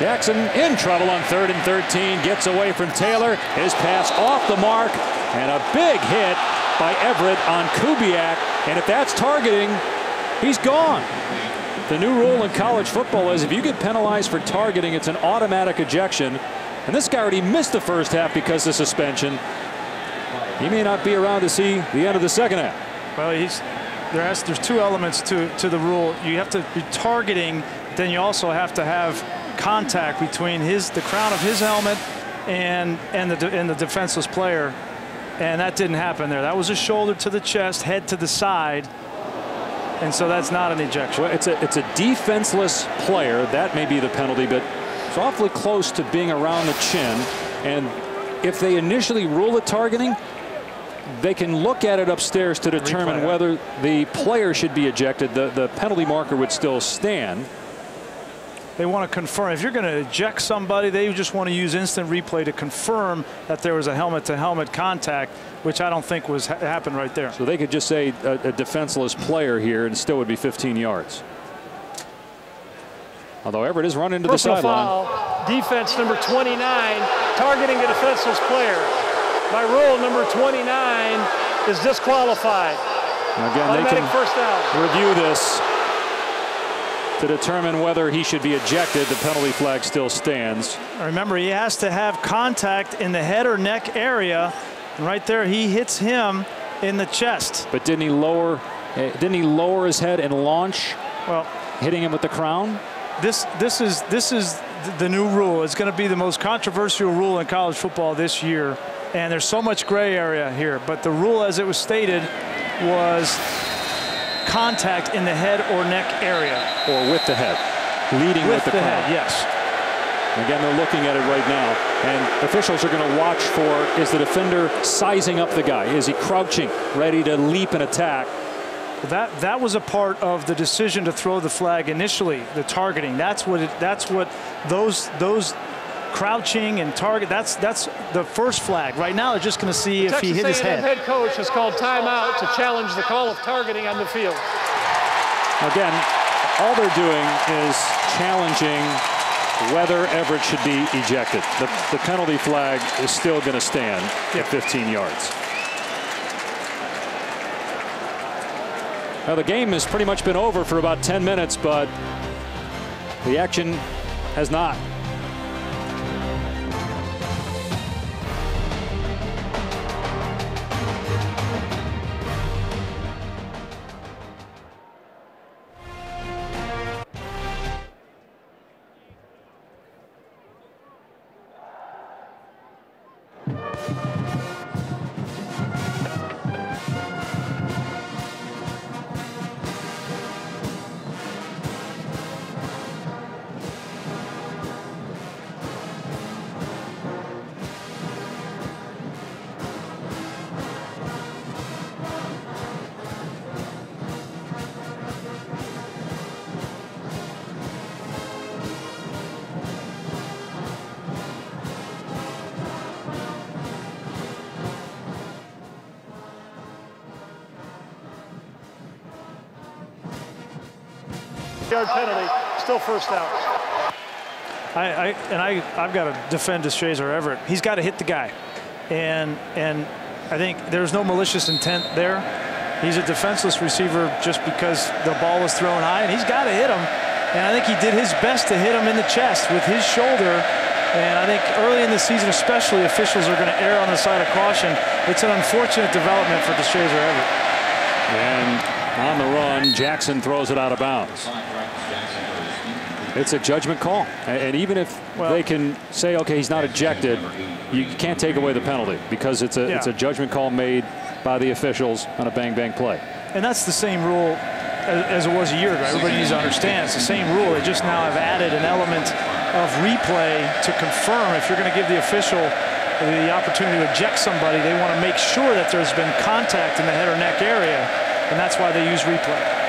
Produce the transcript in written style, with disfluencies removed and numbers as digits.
Jackson in trouble on 3rd and 13. Gets away from Taylor. His pass off the mark. And a big hit by Everett on Kubiak. And if that's targeting, he's gone. The new rule in college football is if you get penalized for targeting, it's an automatic ejection. And this guy already missed the first half because of suspension. He may not be around to see the end of the second half. Well, there's two elements to the rule. You have to be targeting, then you also have to have contact between the crown of his helmet and the defenseless player, and that didn't happen there. That was a shoulder to the chest, head to the side, and so that's not an ejection. Well, it's a defenseless player. That may be the penalty, but it's awfully close to being around the chin. And if they initially rule it targeting, they can look at it upstairs to determine whether the player should be ejected. The penalty marker would still stand. They want to confirm. If you're going to eject somebody, they just want to use instant replay to confirm that there was a helmet-to-helmet contact, which I don't think happened right there. So they could just say a defenseless player here and still would be 15 yards. Although Everett is running to the sideline. Foul, defense number 29, targeting a defenseless player. By rule, number 29 is disqualified. And again, automatic they can first down. Review this to determine whether he should be ejected. The penalty flag still stands. Remember, he has to have contact in the head or neck area. And right there, he hits him in the chest. But didn't he lower his head and launch? Well, hitting him with the crown. This is the new rule. It's going to be the most controversial rule in college football this year. And there's so much gray area here. But the rule, as it was stated, was contact in the head or neck area. Or with the head. Leading with the crown. Head, yes. Again, they're looking at it right now. And officials are going to watch for, is the defender sizing up the guy? Is he crouching, ready to leap and attack? That was a part of the decision to throw the flag initially, the targeting. That's what those crouching and target, that's the first flag. Right now, they're just going to see if he hit his head. The head coach has called timeout to challenge the call of targeting on the field. Again, all they're doing is challenging whether Everett should be ejected. The penalty flag is still going to stand at 15 yards. Now, the game has pretty much been over for about 10 minutes, but the action has not. Yard penalty, still first down. I've got to defend Deshazor Everett. He's got to hit the guy, and I think there's no malicious intent there. He's a defenseless receiver just because the ball was thrown high, and he's got to hit him. And I think he did his best to hit him in the chest with his shoulder. And I think early in the season, especially, officials are going to err on the side of caution. It's an unfortunate development for Deshazor Everett. And on the run, Jackson throws it out of bounds. It's a judgment call. And even if they can say, okay, he's not ejected, you can't take away the penalty because it's a judgment call made by the officials on a bang-bang play. And that's the same rule as it was a year ago. Everybody needs to understand it's the same rule. They just now have added an element of replay to confirm if you're going to give the official the opportunity to eject somebody, they want to make sure that there's been contact in the head or neck area, and that's why they use replay.